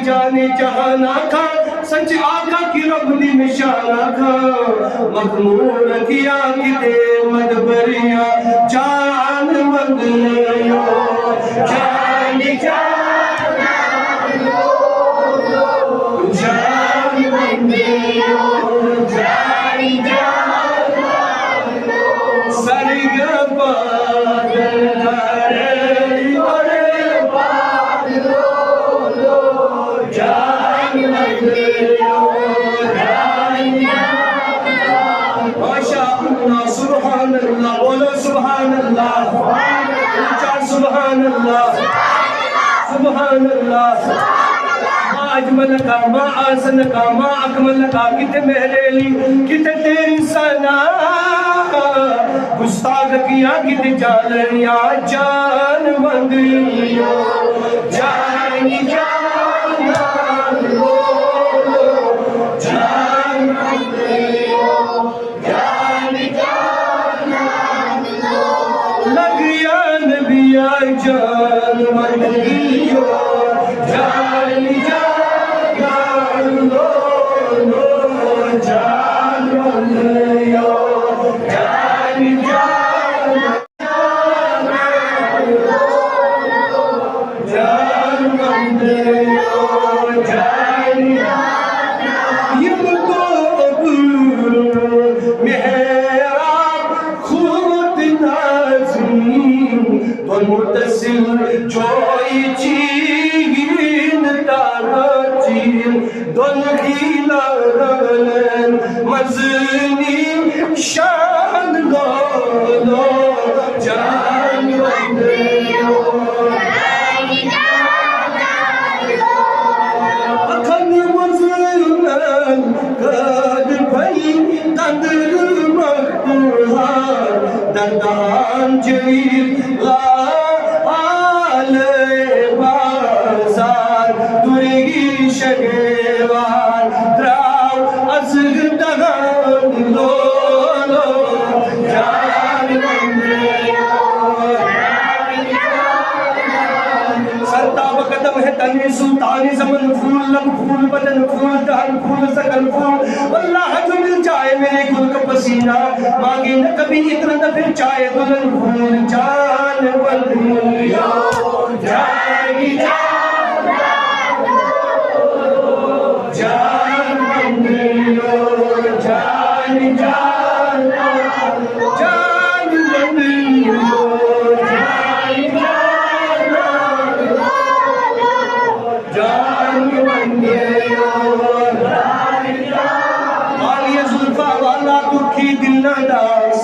जाने जहाना खा सच आका की रब दी निशाना खा मखमूर किया किते मदबरिया जान मंगलियो जान जान मंगलियो सरग आज मन का माँ आसन का माँ अकमल का कित मेरे ली कित तेरी सना गुस्ताख किया कित जान लिया जान मंग लियो जान सुल्तानी समन फूल लब फूल बदन फूल दहन फूल सकल फूल अल्लाह जो मिल जाए मेरे गुल का पसीना मांगे न कभी इतना न फिर चाहे दुल्हन फूल जान बंदियो जाएगी जान बंदियो जान जान जान बंदियो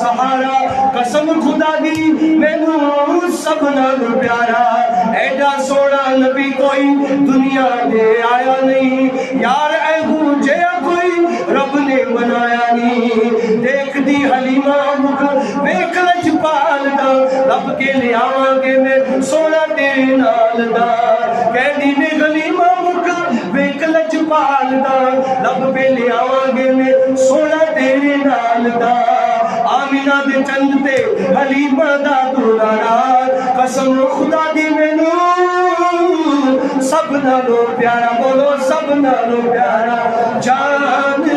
सहारा कसम खुदा दी मैनू सब नाल प्यारा एडा सोना नबी कोई दुनिया दे आया नहीं यार ऐहू जिहा कोई रब ने बनाया नहीं देख दी हलीमा मुख वेख लजपाल दा रब के लियावांगे मैं सोना तेरे नाल दा कहदी ने हलीमा मुख वेख लजपाल दा रब के लियावांगे मैं सोना तेरे नाल दा आमिना दे चंद ते हलीमा दा दुलारा कसम खुदा दी मैनू सब नालों प्यारा बोलो सब नालों प्यारा जान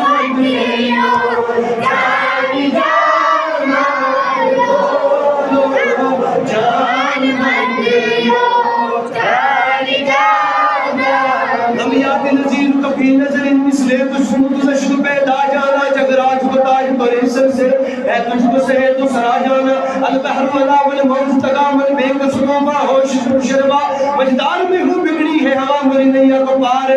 नजीर कभी नजर मिसले तुझको पैदा जाना जगराज को ताज परिसर से है तुझको से तो सरा जाना अल बहर वला वल मौज तगामल बेकसुमा होश शर्मा मजदार में हूँ बिगड़ी है हवा मेरी नैया को पार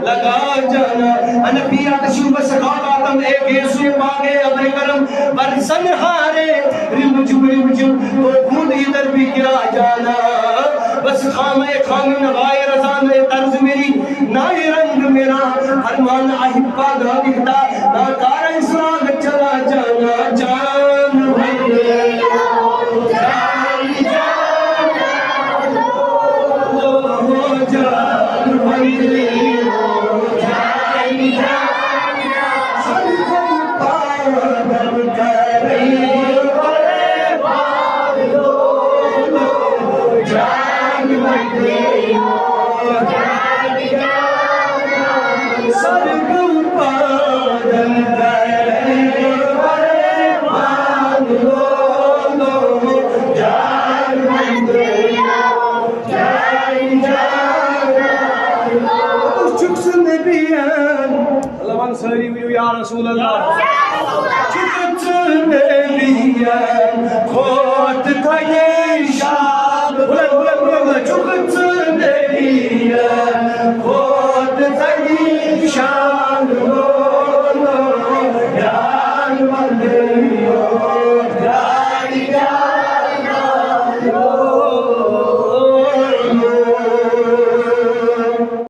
लगा जाना अनबिया का शुभ सखा तम एक यीशु मांगे अपने करम बरसन हारे रिम जुम तो खुद इधर भी गिरा जाना बस खामे नवाए रज़ान तर्ज मेरी नाए रंग मेरा हर मान अहिब्बा दा दिखता ना कार इसराग चला जाना जान Ya Resulallah,